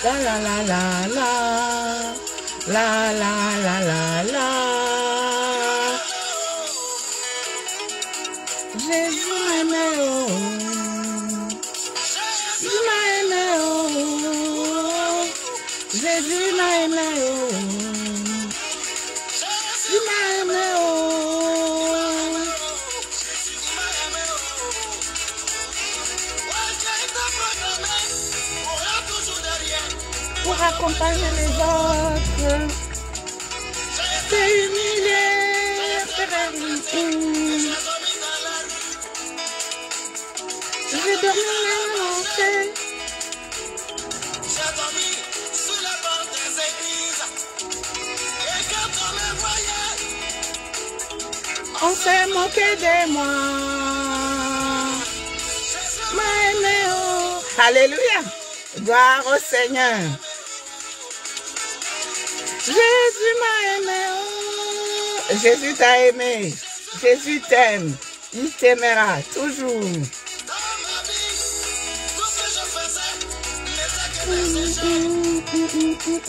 La la la la la. La la la la la. Jésus m'a aimé, oh. Jésus m'a aimé, oh. Jésus m'a aimé, oh. Jésus m'a aimé, oh. Pour accompagner les autres, c'est humilié, faire humilié. J'ai dormi l'enfer. J'ai dormi sous les bancs des églises. Et quand on me voyait, on s'est moqué de moi. M'a aimé, oh. Alléluia. Gloire au Seigneur. Jésus m'a aimé, oh. Jésus t'a aimé. Jésus t'aime. Il t'aimera toujours. dans ma vie, tout ce que je faisais n'était que des échecs.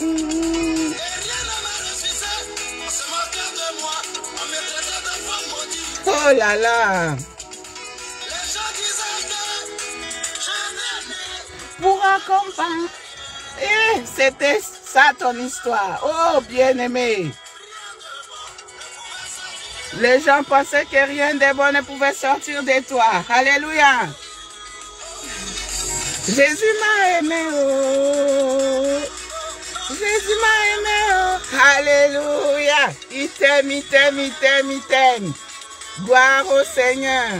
Et rien ne m'a refusé. On se moquait de moi. On me traitait de femme maudite. Oh là là. Les gens disaient que je n'aimais. Pour accompagner. Eh, c'était ça ton histoire. Oh, bien-aimé. Les gens pensaient que rien de bon ne pouvait sortir de toi. Alléluia. Jésus m'a aimé, oh. Jésus m'a aimé, oh. Alléluia. Il t'aime, il t'aime, il t'aime, il t'aime. Gloire au Seigneur.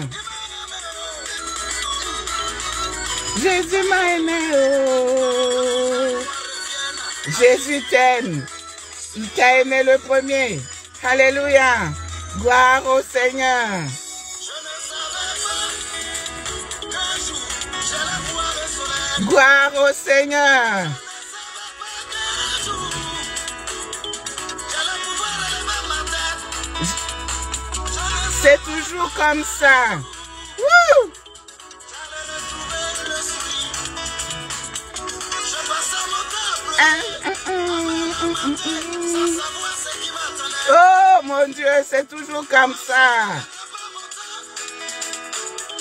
Jésus m'a aimé, oh. Jésus t'aime. Il t'a aimé le premier. Alléluia. Gloire au Seigneur. Je ne savais pas qu'un jour j'allais voir le soleil. Gloire au Seigneur. Je ne savais pas qu'un jour j'allais pouvoir élever ma tête. Je ne savais C'est toujours comme ça. Wouh! j'allais retrouver le sourire. Je passais mon temps à pleurer, sans savoir ce qui m'attendait. Oh mon Dieu, c'est toujours comme ça.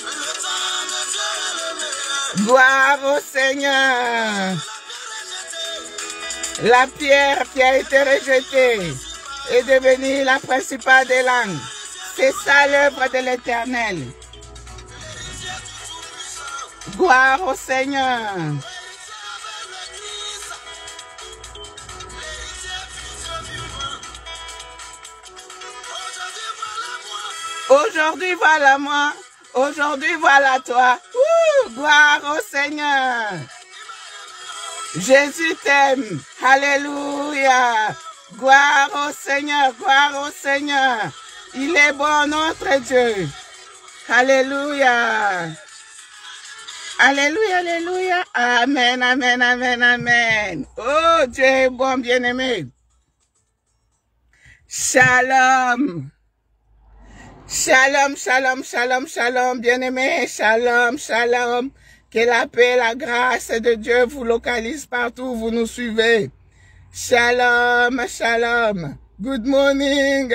Le temps de Dieu est le meilleur. Gloire au Seigneur. La pierre qui a été rejetée est devenue la principale des langues. C'est ça l'œuvre de l'Éternel. Gloire au Seigneur. Aujourd'hui, voilà moi. Aujourd'hui, voilà toi. Ouh, gloire au Seigneur. Jésus t'aime. Alléluia. Gloire au Seigneur. Gloire au Seigneur. Il est bon, notre Dieu. Alléluia. Alléluia, alléluia. Amen, amen, amen, amen. Oh, Dieu est bon, bien-aimé. Shalom. Shalom, shalom, shalom, shalom, bien-aimé, shalom, shalom. Que la paix, la grâce de Dieu vous localise partout où vous nous suivez. Shalom, shalom. Good morning,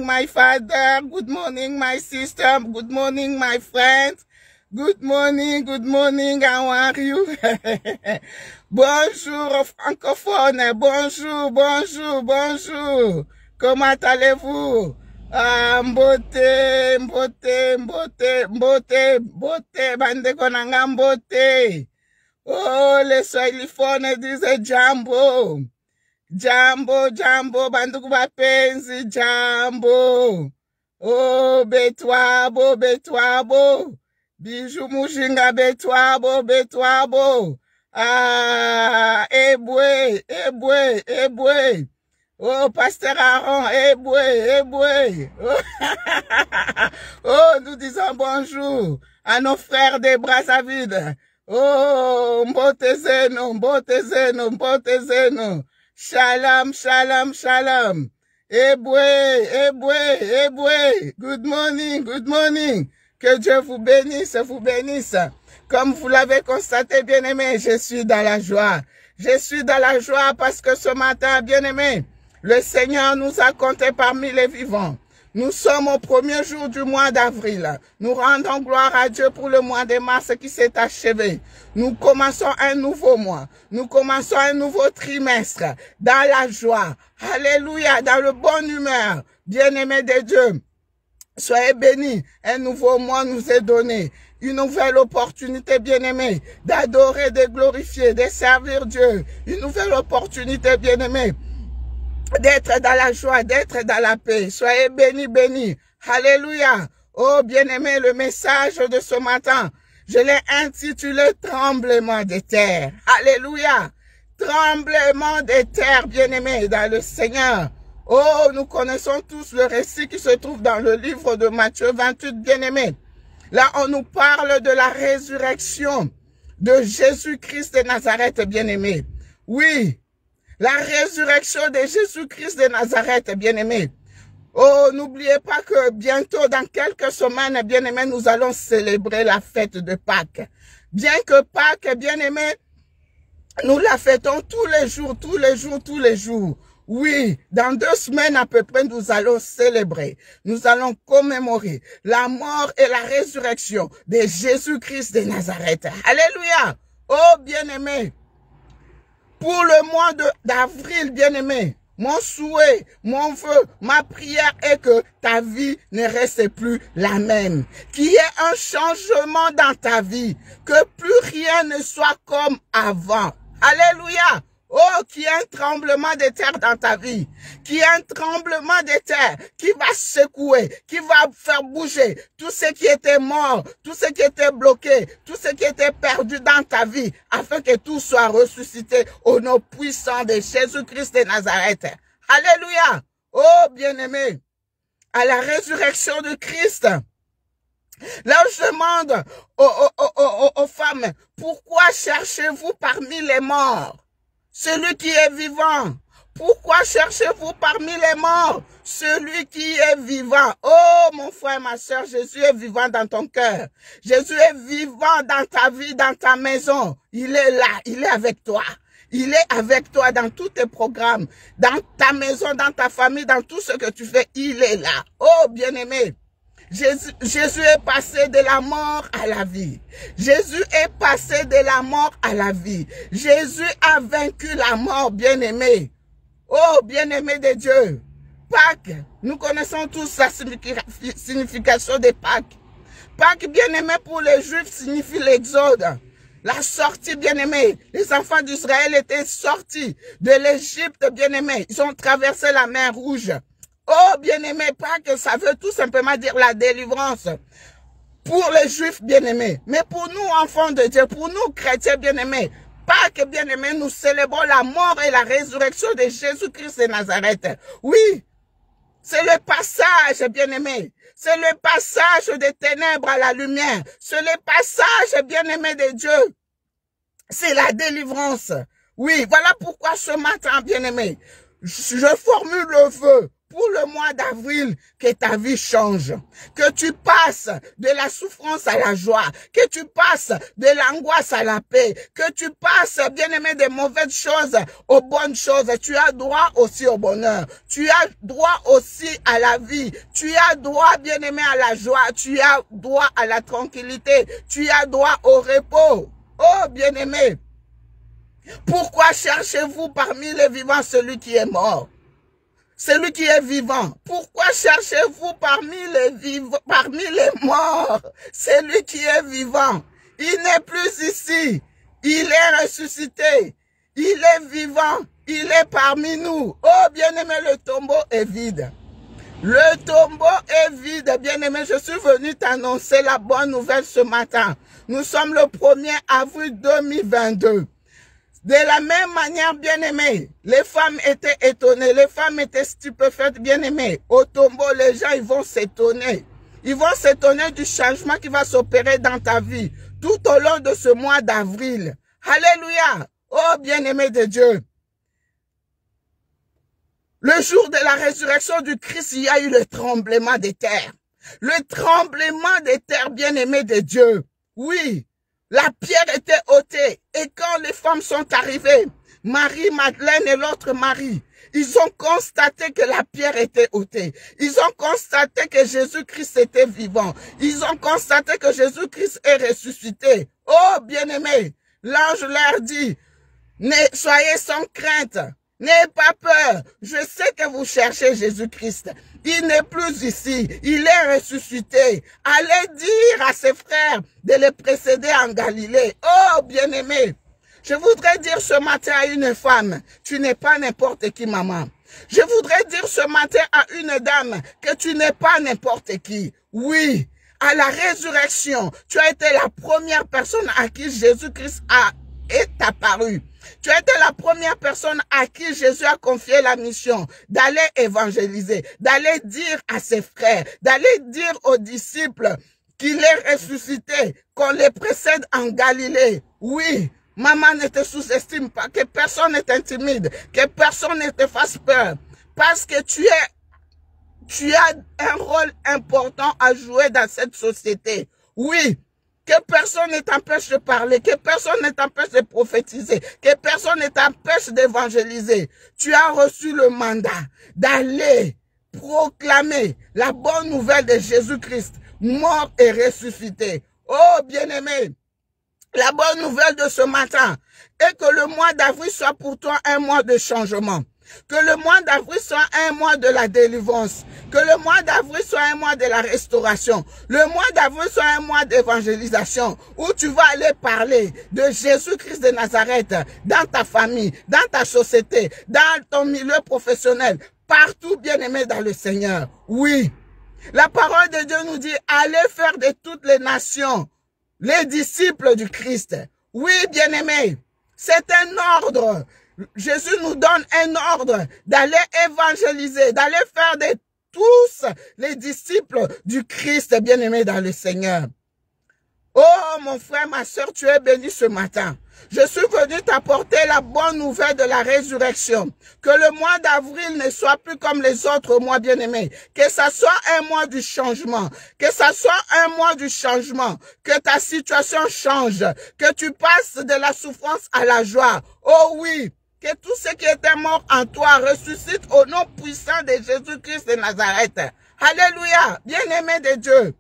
my father. Good morning, my sister. Good morning, my friends. Good morning, how are you? Bonjour, francophone. Bonjour, bonjour, bonjour. Comment allez-vous? Ah, mbote, mbote, mbote, mbote, mbote, bande konanga mbote. Oh, les Swahiliphones disent jambo. Jambo, jambo, banduku bapenzi, jambo. Oh, betwabo, betwabo. Bijou mushinga betwabo, betwabo. Ah, ebwe, ebwe, ebwe. Oh, Pasteur Aaron, ebwe. Oh, nous disons bonjour à nos frères des Brazzaville. Oh, mbotezeno, mbotezeno, mbotezeno. Shalom, shalom, shalom. Ebwe, ebwe, ebwe. Good morning, good morning. Que Dieu vous bénisse, vous bénisse. Comme vous l'avez constaté, bien-aimé, je suis dans la joie. Je suis dans la joie parce que ce matin, bien-aimé, le Seigneur nous a comptés parmi les vivants. Nous sommes au premier jour du mois d'avril. Nous rendons gloire à Dieu pour le mois de mars qui s'est achevé. Nous commençons un nouveau mois. Nous commençons un nouveau trimestre dans la joie. Alléluia, dans le bonne humeur. Bien-aimés de Dieu, soyez bénis. Un nouveau mois nous est donné. Une nouvelle opportunité, bien-aimée, d'adorer, de glorifier, de servir Dieu. Une nouvelle opportunité, bien-aimée, d'être dans la joie, d'être dans la paix. Soyez bénis, bénis. Alléluia. Oh, bien-aimé, le message de ce matin, je l'ai intitulé Tremblement de terre. Alléluia. Tremblement de terre, bien-aimé, dans le Seigneur. Oh, nous connaissons tous le récit qui se trouve dans le livre de Matthieu 28, bien-aimé. Là, on nous parle de la résurrection de Jésus-Christ de Nazareth, bien-aimé. Oui. La résurrection de Jésus-Christ de Nazareth, bien-aimé. Oh, n'oubliez pas que bientôt, dans quelques semaines, bien-aimé, nous allons célébrer la fête de Pâques. Bien que Pâques, bien-aimé, nous la fêtons tous les jours, tous les jours, tous les jours. Oui, dans 2 semaines à peu près, nous allons célébrer, nous allons commémorer la mort et la résurrection de Jésus-Christ de Nazareth. Alléluia! Oh, bien-aimé! Pour le mois d'avril, bien-aimé, mon souhait, mon vœu, ma prière est que ta vie ne reste plus la même. Qu'il y ait un changement dans ta vie. Que plus rien ne soit comme avant. Alléluia. Oh, qu'il y ait un tremblement de terre dans ta vie. Qu'il y ait un tremblement de terre qui va secouer, qui va faire bouger tout ce qui était mort, tout ce qui était bloqué, tout ce qui était perdu dans ta vie, afin que tout soit ressuscité au nom puissant de Jésus-Christ de Nazareth. Alléluia. Oh, bien-aimé, à la résurrection de Christ, là, je demande aux femmes, pourquoi cherchez-vous parmi les morts celui qui est vivant? Pourquoi cherchez-vous parmi les morts celui qui est vivant? Oh, mon frère, ma soeur, Jésus est vivant dans ton cœur. Jésus est vivant dans ta vie, dans ta maison. Il est là, il est avec toi. Il est avec toi dans tous tes programmes, dans ta maison, dans ta famille, dans tout ce que tu fais. Il est là. Oh, bien-aimé. Jésus est passé de la mort à la vie. Jésus est passé de la mort à la vie. Jésus a vaincu la mort, bien-aimé. Oh, bien-aimé de Dieu. Pâques, nous connaissons tous la signification de Pâques. Pâques, bien-aimé, pour les Juifs, signifie l'exode. La sortie, bien-aimé. Les enfants d'Israël étaient sortis de l'Égypte, bien-aimé. Ils ont traversé la mer Rouge. Oh, bien-aimé, Pâques, ça veut tout simplement dire la délivrance. Pour les Juifs, bien-aimés. Mais pour nous, enfants de Dieu, pour nous, chrétiens, bien-aimés, Pâques, bien-aimés, nous célébrons la mort et la résurrection de Jésus-Christ de Nazareth. Oui, c'est le passage, bien-aimé. C'est le passage des ténèbres à la lumière. C'est le passage, bien-aimé de Dieu. C'est la délivrance. Oui, voilà pourquoi ce matin, bien-aimé, je formule le vœu pour le mois d'avril, que ta vie change, que tu passes de la souffrance à la joie, que tu passes de l'angoisse à la paix, que tu passes, bien-aimé, des mauvaises choses aux bonnes choses. Tu as droit aussi au bonheur, tu as droit aussi à la vie, tu as droit, bien-aimé, à la joie, tu as droit à la tranquillité, tu as droit au repos. Oh, bien-aimé, pourquoi cherchez-vous parmi les vivants celui qui est mort? Celui qui est vivant. Pourquoi cherchez-vous parmi les morts celui qui est vivant? Il n'est plus ici. Il est ressuscité. Il est vivant. Il est parmi nous. Oh, bien-aimé, le tombeau est vide. Le tombeau est vide, bien-aimé. Je suis venu t'annoncer la bonne nouvelle ce matin. Nous sommes le 1er avril 2022. De la même manière, bien-aimés, les femmes étaient étonnées, les femmes étaient stupéfaites, bien-aimés. Au tombeau, les gens, ils vont s'étonner. Ils vont s'étonner du changement qui va s'opérer dans ta vie tout au long de ce mois d'avril. Alléluia! Oh, bien-aimé de Dieu! Le jour de la résurrection du Christ, il y a eu le tremblement des terres. Le tremblement des terres, bien-aimé de Dieu. Oui. la pierre était ôtée. Et quand les femmes sont arrivées, Marie, Madeleine et l'autre Marie, ils ont constaté que la pierre était ôtée. Ils ont constaté que Jésus-Christ était vivant. Ils ont constaté que Jésus-Christ est ressuscité. Oh, bien-aimés, l'ange leur dit, soyez sans crainte, n'ayez pas peur. Je sais que vous cherchez Jésus-Christ. Il n'est plus ici, il est ressuscité. Allez dire à ses frères de les précéder en Galilée. Oh, bien-aimés, je voudrais dire ce matin à une femme, tu n'es pas n'importe qui, maman. Je voudrais dire ce matin à une dame que tu n'es pas n'importe qui. Oui, à la résurrection, tu as été la première personne à qui Jésus-Christ est apparu. Tu as été la première personne à qui Jésus a confié la mission d'aller évangéliser, d'aller dire à ses frères, d'aller dire aux disciples qu'il est ressuscité, qu'on les précède en Galilée. Oui. Maman, ne te sous-estime pas, que personne ne t'intimide, que personne ne te fasse peur, parce que tu as un rôle important à jouer dans cette société. Oui, que personne ne t'empêche de parler, que personne ne t'empêche de prophétiser, que personne ne t'empêche d'évangéliser. Tu as reçu le mandat d'aller proclamer la bonne nouvelle de Jésus-Christ, mort et ressuscité. Oh, bien-aimé, la bonne nouvelle de ce matin est que le mois d'avril soit pour toi un mois de changement. Que le mois d'avril soit un mois de la délivrance. Que le mois d'avril soit un mois de la restauration. Le mois d'avril soit un mois d'évangélisation où tu vas aller parler de Jésus-Christ de Nazareth dans ta famille, dans ta société, dans ton milieu professionnel, partout, bien-aimé dans le Seigneur. Oui, la parole de Dieu nous dit, allez faire de toutes les nations les disciples du Christ. Oui, bien-aimés, c'est un ordre. Jésus nous donne un ordre d'aller évangéliser, d'aller faire de tous les disciples du Christ, bien-aimés dans le Seigneur. Oh, mon frère, ma soeur, tu es béni ce matin. Je suis venu t'apporter la bonne nouvelle de la résurrection. Que le mois d'avril ne soit plus comme les autres mois, bien-aimés. Que ça soit un mois du changement. Que ça soit un mois du changement. Que ta situation change. Que tu passes de la souffrance à la joie. Oh oui. Que tout ce qui était mort en toi ressuscite au nom puissant de Jésus-Christ de Nazareth. Alléluia. Bien-aimé de Dieu.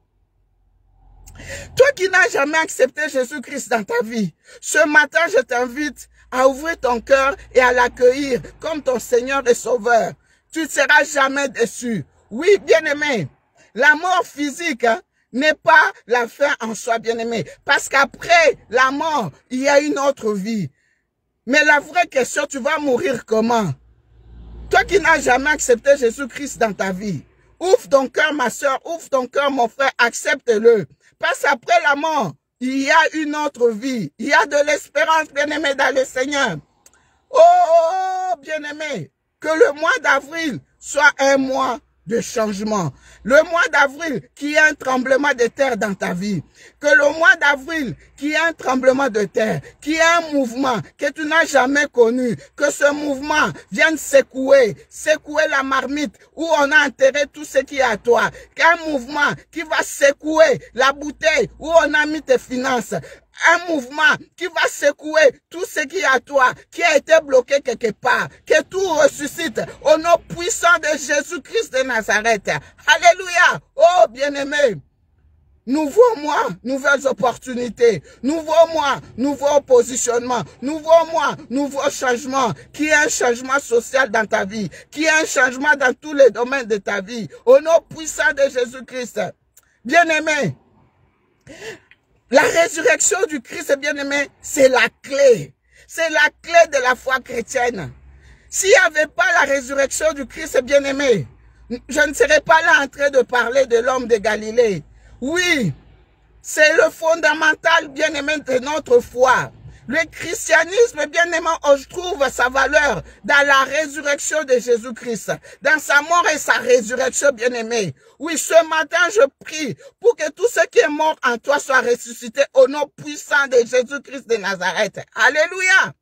Toi qui n'as jamais accepté Jésus-Christ dans ta vie, ce matin, je t'invite à ouvrir ton cœur et à l'accueillir comme ton Seigneur et Sauveur. Tu ne seras jamais déçu. Oui, bien-aimé, la mort physique n'est pas la fin en soi, bien-aimé. Parce qu'après la mort, il y a une autre vie. Mais la vraie question, tu vas mourir comment? Toi qui n'as jamais accepté Jésus-Christ dans ta vie, ouvre ton cœur, ma soeur, ouvre ton cœur, mon frère, accepte-le. Parce qu'après la mort, il y a une autre vie. Il y a de l'espérance, bien-aimé, dans le Seigneur. Oh, bien-aimé, que le mois d'avril soit un mois de changement. Le mois d'avril, qu'il y ait un tremblement de terre dans ta vie. Que le mois d'avril, qu'il y ait un tremblement de terre. Qu'il y ait un mouvement que tu n'as jamais connu. Que ce mouvement vienne secouer la marmite où on a enterré tout ce qui est à toi. Qu'un mouvement qui va secouer la bouteille où on a mis tes finances. Un mouvement qui va secouer tout ce qui est à toi, qui a été bloqué quelque part. Que tout ressuscite au nom puissant de Jésus-Christ de Nazareth. Alléluia. Oh, bien-aimé. Nouveau mois, nouvelles opportunités. Nouveau mois, nouveau positionnement. Nouveau mois, nouveau changement. Qui est un changement social dans ta vie. Qui est un changement dans tous les domaines de ta vie. Au nom puissant de Jésus-Christ. Bien-aimé. La résurrection du Christ, bien-aimé, c'est la clé. C'est la clé de la foi chrétienne. S'il n'y avait pas la résurrection du Christ, bien-aimé, je ne serais pas là en train de parler de l'homme de Galilée. Oui, c'est le fondamental, bien-aimé, de notre foi. Le christianisme, bien-aimé, je trouve sa valeur dans la résurrection de Jésus-Christ, dans sa mort et sa résurrection, bien-aimé. Oui, ce matin, je prie pour que tout ce qui est mort en toi soit ressuscité au nom puissant de Jésus-Christ de Nazareth. Alléluia.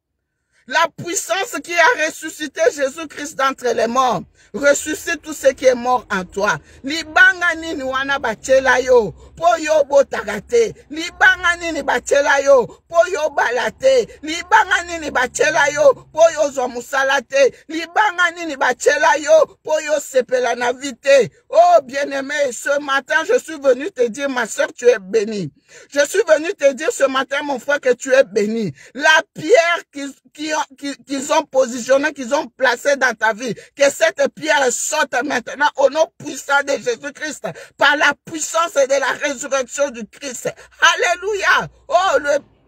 La puissance qui a ressuscité Jésus-Christ d'entre les morts. Ressuscite tout ce qui est mort en toi. Libanga nini wana bachela yo. Po yo botagate. Libanga nini bachela yo. Po yo balate. Libanga nini bachela yo. Po yo zomusalate. Libanga nini bachela yo. Po yo sepela navite. Oh bien-aimé, ce matin je suis venu te dire, ma soeur, tu es bénie. Je suis venu te dire ce matin, mon frère, que tu es béni. La pierre qu'ils ont positionnée, qu'ils ont placée dans ta vie, que cette pierre sorte maintenant au nom puissant de Jésus-Christ, par la puissance de la résurrection du Christ. Alléluia. Oh,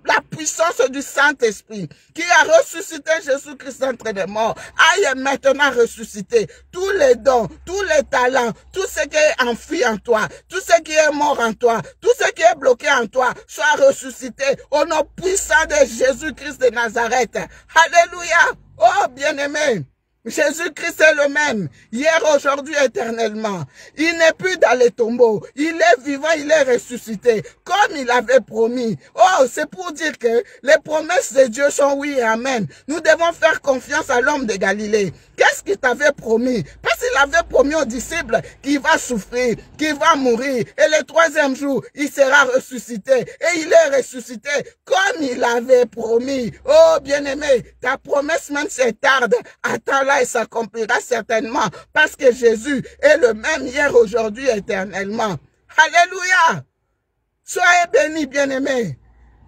la puissance du Saint-Esprit qui a ressuscité Jésus-Christ d'entre les morts, aille maintenant ressusciter tous les dons, tous les talents, tout ce qui est enfui en toi, tout ce qui est mort en toi, tout ce qui est bloqué en toi, soit ressuscité au nom puissant de Jésus-Christ de Nazareth. Alléluia. Oh, bien-aimé, Jésus-Christ est le même, hier, aujourd'hui, éternellement. Il n'est plus dans les tombeaux. Il est vivant, il est ressuscité, comme il avait promis. Oh, c'est pour dire que les promesses de Dieu sont oui et amen. Nous devons faire confiance à l'homme de Galilée. Qu'est-ce qu'il t'avait promis? Parce qu'il avait promis aux disciples qu'il va souffrir, qu'il va mourir. Et le troisième jour, il sera ressuscité. Et il est ressuscité comme il avait promis. Oh, bien-aimé, ta promesse, même si elle tarde, attends-la et s'accomplira certainement. Parce que Jésus est le même hier, aujourd'hui, éternellement. Alléluia! Soyez bénis, bien-aimés.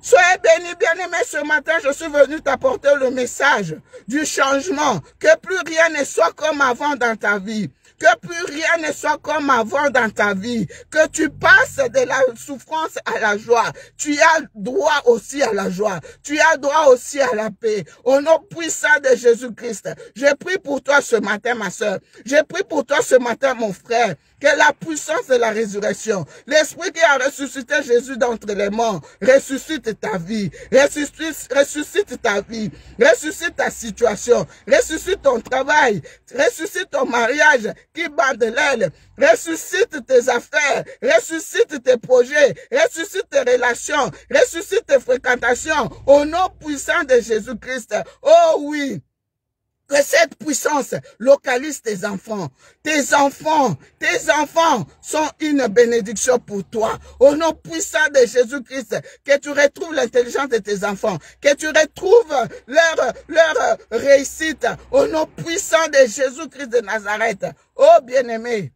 Soyez bénis, bien-aimés, ce matin, je suis venu t'apporter le message du changement. Que plus rien ne soit comme avant dans ta vie. Que plus rien ne soit comme avant dans ta vie. Que tu passes de la souffrance à la joie. Tu as droit aussi à la joie. Tu as droit aussi à la paix. Au nom puissant de Jésus-Christ. Je prie pour toi ce matin, ma soeur. Je prie pour toi ce matin, mon frère. Que la puissance de la résurrection, l'esprit qui a ressuscité Jésus d'entre les morts, ressuscite ta vie, ressuscite ta vie, ressuscite ta situation, ressuscite ton travail, ressuscite ton mariage qui bat de l'aile, ressuscite tes affaires, ressuscite tes projets, ressuscite tes relations, ressuscite tes fréquentations, au nom puissant de Jésus-Christ. Oh oui! Que cette puissance localise tes enfants. Tes enfants sont une bénédiction pour toi. Au nom puissant de Jésus-Christ, que tu retrouves l'intelligence de tes enfants. Que tu retrouves leur réussite. Au nom puissant de Jésus-Christ de Nazareth. Oh bien-aimé,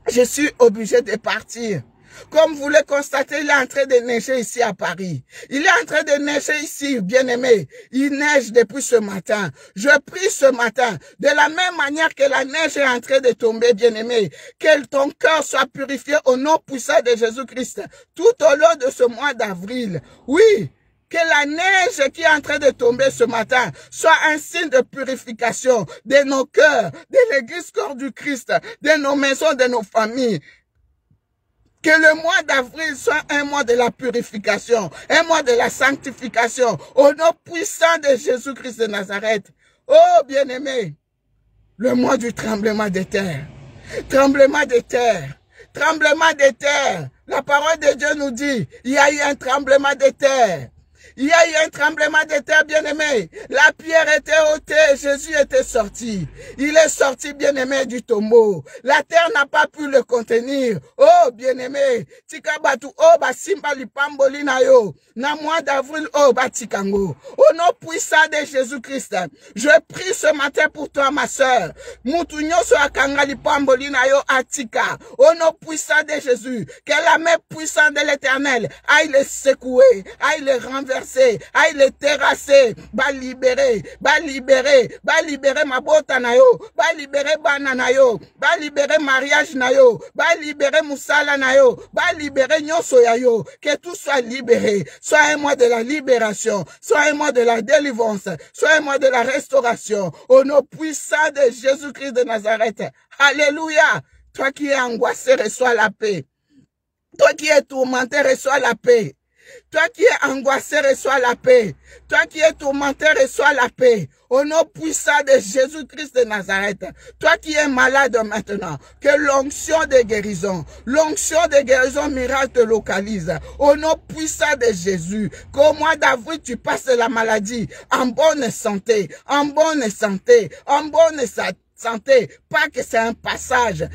je suis obligé de partir. Comme vous le constatez, il est en train de neiger ici à Paris. Il est en train de neiger ici, bien-aimé. Il neige depuis ce matin. Je prie ce matin, de la même manière que la neige est en train de tomber, bien-aimé, que ton cœur soit purifié au nom puissant de Jésus-Christ, tout au long de ce mois d'avril. Oui, que la neige qui est en train de tomber ce matin soit un signe de purification de nos cœurs, de l'église corps du Christ, de nos maisons, de nos familles. Que le mois d'avril soit un mois de la purification, un mois de la sanctification, au nom puissant de Jésus-Christ de Nazareth. Oh, bien-aimé, le mois du tremblement de terre. Tremblement de terre. Tremblement de terre. La parole de Dieu nous dit, il y a eu un tremblement de terre. Il y a eu un tremblement de terre, bien-aimé. La pierre était ôtée, Jésus était sorti. Il est sorti, bien-aimé, du tombeau. La terre n'a pas pu le contenir. Oh, bien-aimé, tikabatu, oh, basimba lipamboli na yo. Na mois d'avril, oh, batikango. Au nom puissant de Jésus-Christ, je prie ce matin pour toi, ma sœur. Mutunyo so akanga lipamboli na yo atika. Au nom puissant de Jésus, que la main puissante de l'Éternel aille le secouer, aille le renverser, aille le terrasser, va libérer ma bota na yo, va libérer bana na yo, va libérer mariage na yo, va libérer musala na yo, va libérer nyoso ya yo, que tout soit libéré, soit un mois de la libération, soit un mois de la délivrance, soit un mois de la restauration, au nom puissant de Jésus-Christ de Nazareth. Alléluia. Toi qui es angoissé, reçois la paix. Toi qui es tourmenté, reçois la paix. Toi qui es angoissé, reçois la paix. Toi qui es tourmenté, reçois la paix. Au nom puissant de Jésus-Christ de Nazareth. Toi qui es malade maintenant, que l'onction de guérison miracle te localise. Au nom puissant de Jésus, qu'au mois d'avril, tu passes la maladie en bonne santé, en bonne santé, en bonne santé, pas que c'est un passage,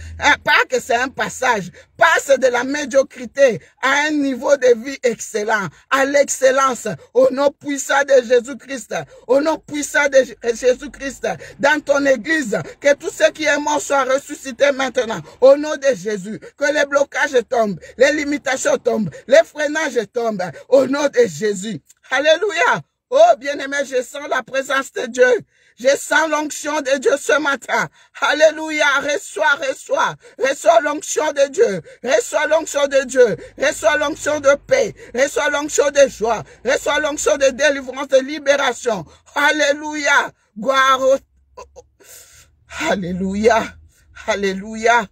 pas que c'est un passage, passe de la médiocrité à un niveau de vie excellent, à l'excellence, au nom puissant de Jésus-Christ, au nom puissant de Jésus-Christ, dans ton église, que tout ce qui est mort soit ressuscité maintenant, au nom de Jésus, que les blocages tombent, les limitations tombent, les freinages tombent, au nom de Jésus. Alléluia. Oh, bien-aimé, je sens la présence de Dieu. Je sens l'onction de Dieu ce matin. Alléluia. Reçois l'onction de Dieu. Reçois l'onction de Dieu. Reçois l'onction de paix. Reçois l'onction de joie. Reçois l'onction de délivrance, de libération. Alléluia. Gloire au... Alléluia. Alléluia.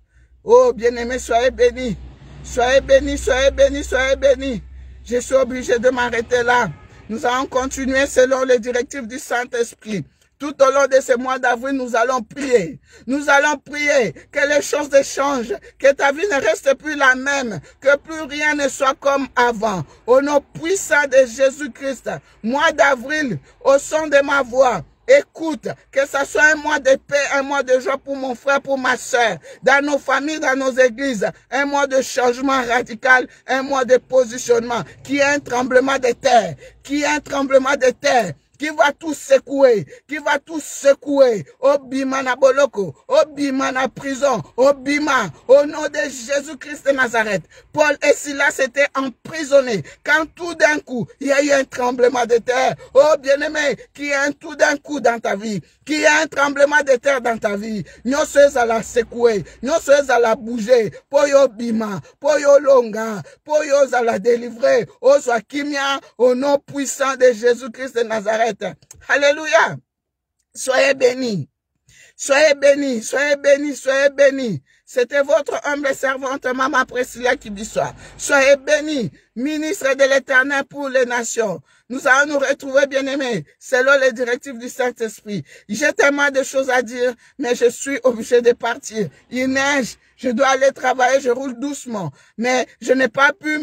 Oh, bien-aimé, soyez bénis. Soyez bénis, soyez bénis, soyez bénis. Je suis obligé de m'arrêter là. Nous allons continuer selon les directives du Saint-Esprit. Tout au long de ce mois d'avril, nous allons prier. Nous allons prier que les choses changent, que ta vie ne reste plus la même, que plus rien ne soit comme avant. Au nom puissant de Jésus-Christ, mois d'avril, au son de ma voix, écoute, que ce soit un mois de paix, un mois de joie pour mon frère, pour ma soeur, dans nos familles, dans nos églises, un mois de changement radical, un mois de positionnement, qui est un tremblement de terre, qui va tout secouer, au bima na boloko, au bima na prison, au bima, au nom de Jésus-Christ de Nazareth. Paul et Silas étaient emprisonnés, quand tout d'un coup, il y a eu un tremblement de terre. Oh bien-aimé, qui y a un tout d'un coup dans ta vie, qui y a un tremblement de terre dans ta vie, nous sommes à la secouer, nous sommes à la bouger, pour yo bima, pour yo longa, pour yo à la délivrer, au soit kimia, au nom puissant de Jésus-Christ de Nazareth. Alléluia. Soyez bénis. Soyez bénis, soyez bénis, soyez bénis. C'était votre humble servante, Maman Priscilla Kibisoa. Soyez bénis, ministre de l'Éternel pour les nations. Nous allons nous retrouver, bien-aimés, selon les directives du Saint-Esprit. J'ai tellement de choses à dire, mais je suis obligé de partir. Il neige, je dois aller travailler, je roule doucement. Mais je n'ai pas pu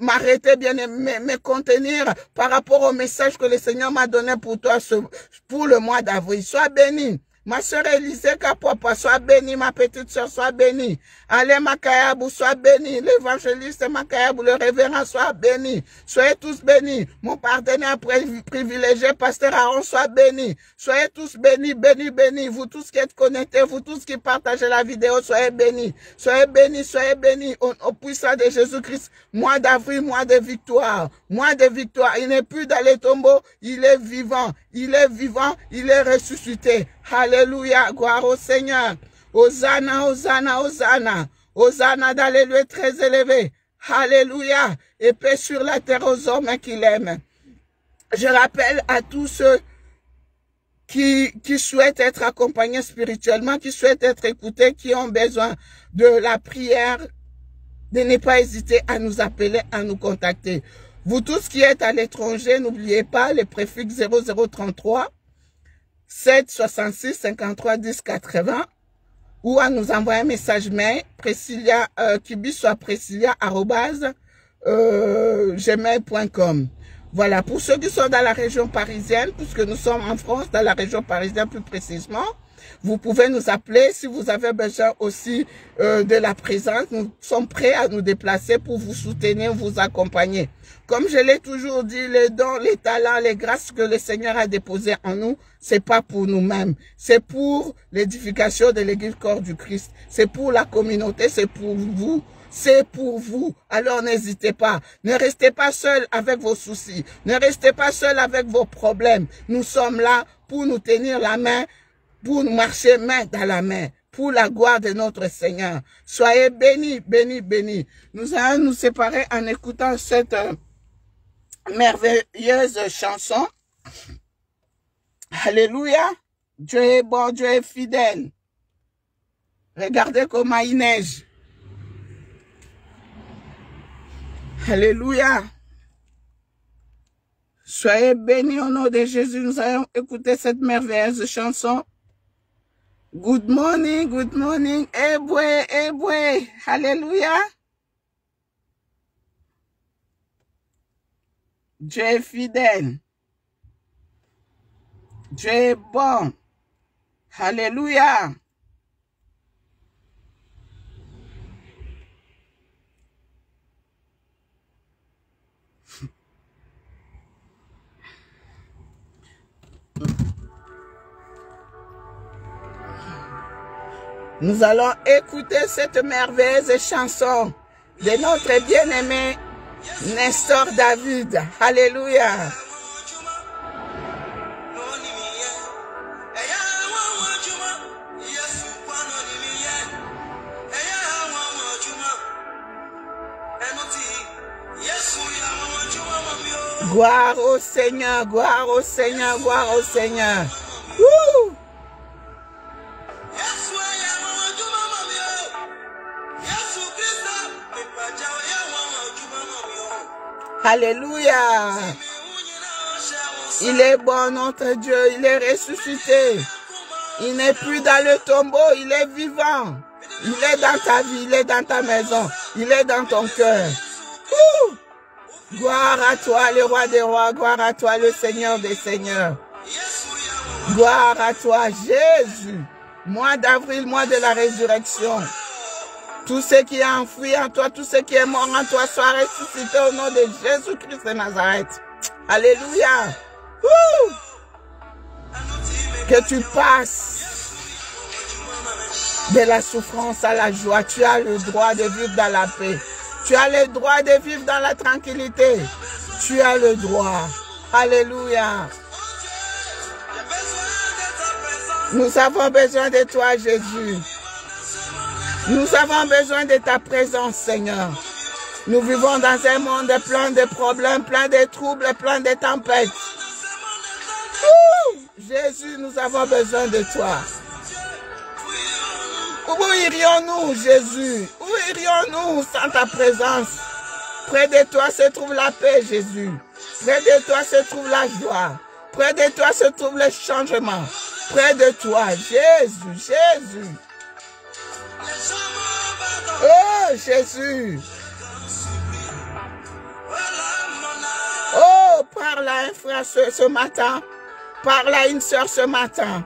m'arrêter, bien-aimé, me contenir par rapport au message que le Seigneur m'a donné pour toi pour le mois d'avril. Sois béni. Ma soeur Élisée Kapapa, sois bénie. Ma petite soeur, sois bénie. Allez, Makayabou, sois bénie. L'évangéliste Makayabou, le révérend, sois béni. Soyez tous bénis. Mon partenaire privilégié, Pasteur Aaron, sois béni. Soyez tous bénis, bénis, bénis. Vous tous qui êtes connectés, vous tous qui partagez la vidéo, soyez bénis. Soyez bénis, soyez bénis. Au puissant de Jésus-Christ, mois d'avril, mois de victoire. Mois de victoire. Il n'est plus dans les tombeaux, il est vivant. Il est vivant, il est ressuscité. Alléluia, gloire au Seigneur. Hosanna, Hosanna, Hosanna. Hosanna dans les lieux très élevés. Alléluia. Et paix sur la terre aux hommes qui l'aiment. Je rappelle à tous ceux qui souhaitent être accompagnés spirituellement, qui souhaitent être écoutés, qui ont besoin de la prière, de ne pas hésiter à nous appeler, à nous contacter. Vous tous qui êtes à l'étranger, n'oubliez pas le préfixe 0033 766 53 10 80 ou à nous envoyer un message mail Priscilla@gmail.com. Voilà, pour ceux qui sont dans la région parisienne, puisque nous sommes en France, dans la région parisienne plus précisément, vous pouvez nous appeler si vous avez besoin aussi de la présence. Nous sommes prêts à nous déplacer pour vous soutenir, vous accompagner. Comme je l'ai toujours dit, les dons, les talents, les grâces que le Seigneur a déposées en nous, c'est pas pour nous-mêmes. C'est pour l'édification de l'Église corps du Christ. C'est pour la communauté, c'est pour vous. C'est pour vous. Alors n'hésitez pas. Ne restez pas seul avec vos soucis. Ne restez pas seul avec vos problèmes. Nous sommes là pour nous tenir la main, pour nous marcher main dans la main, pour la gloire de notre Seigneur. Soyez bénis, bénis, bénis. Nous allons nous séparer en écoutant cette merveilleuse chanson. Alléluia. Dieu est bon, Dieu est fidèle. Regardez comment il neige. Alléluia. Soyez bénis au nom de Jésus. Nous allons écouter cette merveilleuse chanson. Good morning, good morning. Ebwe, ebwe. Alléluia. Dieu est fidèle. Dieu est bon. Alléluia. Nous allons écouter cette merveilleuse chanson de notre bien-aimé Nestor David. Alléluia. Gloire au Seigneur, gloire au Seigneur, gloire au Seigneur. Woo! Alléluia. Il est bon notre Dieu, il est ressuscité. Il n'est plus dans le tombeau, il est vivant. Il est dans ta vie, il est dans ta maison, il est dans ton cœur. Gloire à toi, le roi des rois, gloire à toi, le Seigneur des seigneurs. Gloire à toi, Jésus. Mois d'avril, mois de la résurrection. Tout ce qui est enfoui en toi, tout ce qui est mort en toi, soit ressuscité au nom de Jésus-Christ de Nazareth. Alléluia. Que tu passes de la souffrance à la joie. Tu as le droit de vivre dans la paix. Tu as le droit de vivre dans la tranquillité. Tu as le droit. Alléluia. Nous avons besoin de toi, Jésus. Nous avons besoin de ta présence, Seigneur. Nous vivons dans un monde plein de problèmes, plein de troubles, plein de tempêtes. Jésus, nous avons besoin de toi. Où irions-nous, Jésus? Où irions-nous sans ta présence? Près de toi se trouve la paix, Jésus. Près de toi se trouve la joie. Près de toi se trouve le changement. Près de toi, Jésus, Jésus. Oh, Jésus. Oh, parle à un frère ce matin. Parle à une soeur ce matin.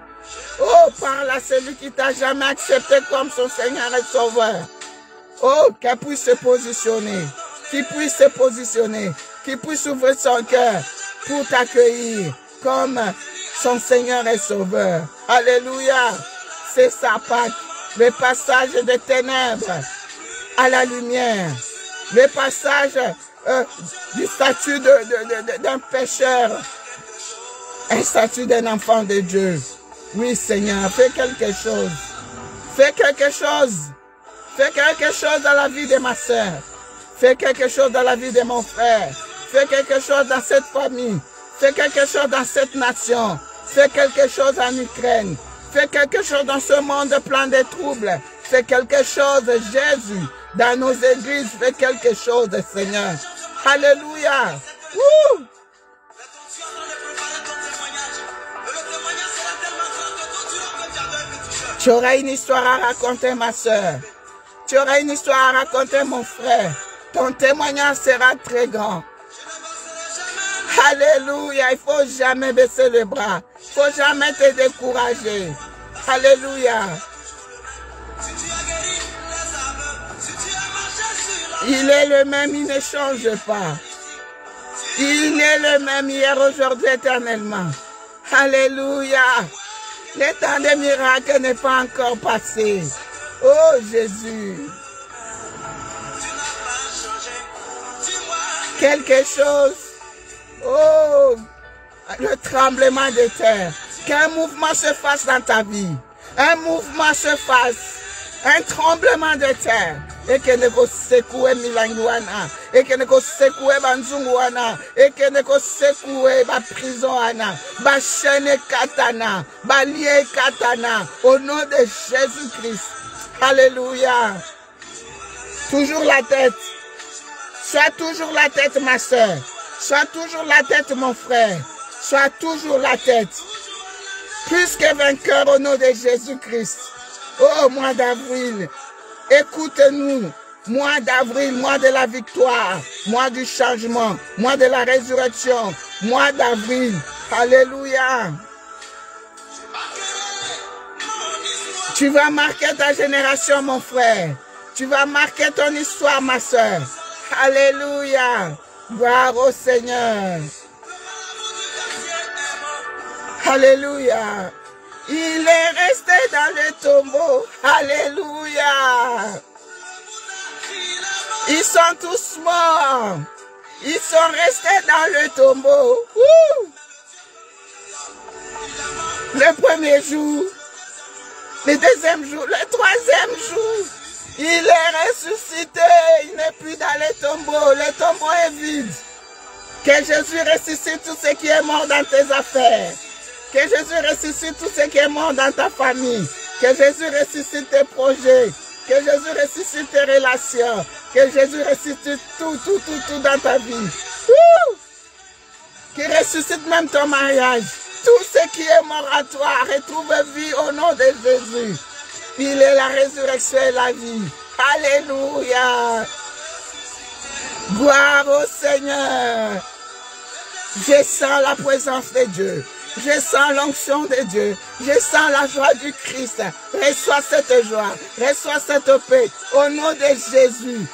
Oh, parle à celui qui t'a jamais accepté comme son Seigneur et Sauveur. Oh, qu'il puisse se positionner. Qu'il puisse se positionner. Qu'il puisse ouvrir son cœur pour t'accueillir comme son Seigneur et Sauveur. Alléluia. C'est sa Pâque. Le passage des ténèbres à la lumière. Le passage du statut d'un pécheur. Un statut d'un enfant de Dieu. Oui, Seigneur, fais quelque chose. Fais quelque chose. Fais quelque chose dans la vie de ma soeur. Fais quelque chose dans la vie de mon frère. Fais quelque chose dans cette famille. Fais quelque chose dans cette nation. Fais quelque chose en Ukraine. Fais quelque chose dans ce monde plein de troubles. Fais quelque chose, Jésus, dans nos églises. Fais quelque chose, Seigneur. Alléluia. Wouh! Tu auras une histoire à raconter, ma soeur. Tu auras une histoire à raconter, mon frère. Ton témoignage sera très grand. Alléluia. Il ne faut jamais baisser les bras. Il ne faut jamais te décourager. Alléluia. Il est le même, il ne change pas. Il est le même hier, aujourd'hui, éternellement. Alléluia. Le temps des miracles n'est pas encore passé. Oh Jésus. Quelque chose. Oh, le tremblement de terre. Qu'un mouvement se fasse dans ta vie. Un mouvement se fasse. Un tremblement de terre. Et que ne secouer Milanguana. Et que ne secouer Banzunguana. Et que ne secouer ba prison ana. Ba chaîne katana. Ba lié katana. Au nom de Jésus-Christ. Alléluia. Toujours la tête. Sois toujours la tête, ma soeur. Sois toujours la tête, mon frère. Sois toujours la tête. Plus que vainqueur au nom de Jésus-Christ. Oh, mois d'avril, écoute-nous. Mois d'avril, mois de la victoire, mois du changement, mois de la résurrection, mois d'avril. Alléluia. Tu vas marquer ta génération, mon frère. Tu vas marquer ton histoire, ma soeur. Alléluia. Gloire au Seigneur. Alléluia. Il est resté dans le tombeau. Alléluia. Ils sont tous morts. Ils sont restés dans le tombeau. Le premier jour, le deuxième jour, le troisième jour, il est ressuscité. Il n'est plus dans le tombeau. Le tombeau est vide. Que Jésus ressuscite tout ce qui est mort dans tes affaires. Que Jésus ressuscite tout ce qui est mort dans ta famille. Que Jésus ressuscite tes projets. Que Jésus ressuscite tes relations. Que Jésus ressuscite tout dans ta vie. Qu'il ressuscite même ton mariage. Tout ce qui est mort à toi retrouve vie au nom de Jésus. Il est la résurrection et la vie. Alléluia. Gloire au Seigneur. Je sens la présence de Dieu. Je sens l'onction de Dieu. Je sens la joie du Christ. Reçois cette joie. Reçois cette paix. Au nom de Jésus.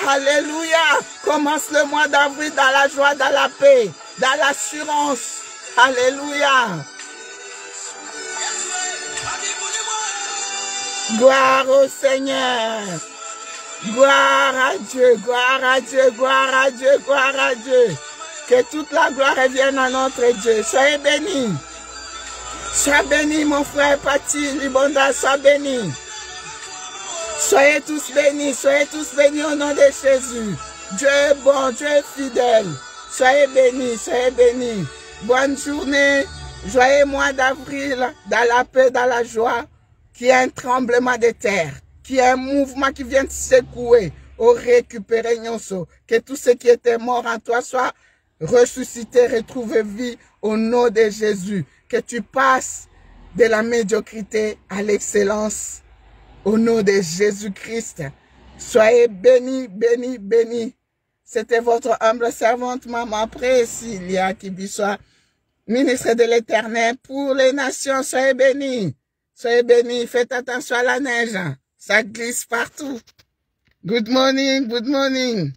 Alléluia. Commence le mois d'avril dans la joie, dans la paix, dans l'assurance. Alléluia. Gloire au Seigneur. Gloire à Dieu, gloire à Dieu, gloire à Dieu, gloire à Dieu. Que toute la gloire revienne à notre Dieu. Soyez bénis. Sois béni, mon frère Pati Libonda, sois béni. Soyez tous bénis au nom de Jésus. Dieu est bon, Dieu est fidèle. Soyez bénis, soyez bénis. Bonne journée, joyeux mois d'avril, dans la paix, dans la joie, qu'il y ait un tremblement de terre, qu'il y ait un mouvement qui vient te secouer, au récupérer Nyonso, que tout ce qui était mort en toi soit ressuscité, retrouvé vie au nom de Jésus, que tu passes de la médiocrité à l'excellence au nom de Jésus-Christ. Soyez bénis, bénis, bénis. C'était votre humble servante, Maman Priscilla Kibisoa, ministre de l'Éternel pour les nations. Soyez bénis. Soyez bénis. Faites attention à la neige. Ça glisse partout. Good morning, good morning.